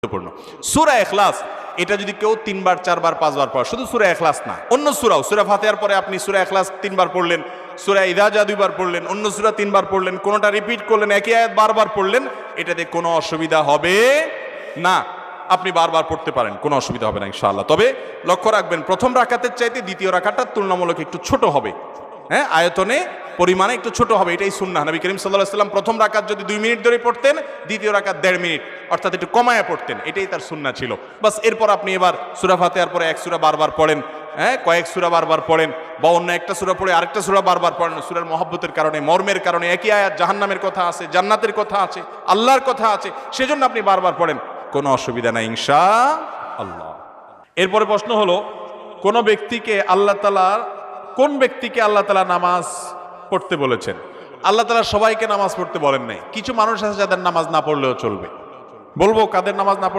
গুরুত্বপূর্ণ। সূরা ইখলাস এটা যদি কেউ 3 বার 4 বার 5 বার পড়ে, শুধু সূরা ইখলাস না, অন্য সূরাও, সূরা ফাতিহার পরে আপনি সূরা ইখলাস 3 বার পড়লেন, সূরা ইযা জা 2 বার পড়লেন, অন্য সূরা 3 বার পড়লেন, কোনটা রিপিট করলেন, একই আয়াত বারবার পড়লেন, এটাতে কোনো অসুবিধা হবে না। আপনি বারবার পড়তে পারেন, কোনো অসুবিধা হবে না ইনশাআল্লাহ। তবে লক্ষ্য রাখবেন, প্রথম রাকাতের চাইতে দ্বিতীয় রাকাতটা তুলনামূলক একটু ছোট হবে, হ্যাঁ, আয়তনে পরিমাণে একটু ছোট হবে, এটাই সুন্নাহ। নবী করিম সাল্লাল্লাহু আলাইহি ওয়াসাল্লাম প্রথম রাকাত যদি 2 মিনিট ধরে পড়তেন, দ্বিতীয় রাকাত 1.5 মিনিট, অর্থাৎ একটু কমায়া পড়তেন, এটাই তার সুন্নাহ ছিল। বাস এরপর আপনি এবার সূরা ফাতিহার পরে এক সূরা বারবার পড়েন, হ্যাঁ, কয়েক সূরা বারবার পড়েন, বা অন্য একটা সূরা পড়ে আরেকটা সূরা বারবার পড়েন। সূরার মহব্বতের কারণে, মর্মের কারণে, একই আয়াত জাহান্নামের কথা আছে, জান্নাতের কথা আছে, আল্লাহর কথা আছে, সেজন্য আপনি বারবার পড়েন, কোনো অসুবিধা নাই ইনশাআল্লাহ। এরপরে প্রশ্ন হলো, কোন ব্যক্তিকে আল্লাহ তাআলা নামাজ পড়তে বলেছেন? আল্লাহ তাআলা সবাইকে নামাজ পড়তে বলেন নাই। কিছু মানুষ আছে যাদের নামাজ না পড়লেও চলবে। বলবো কাদের নামাজ না পড়লে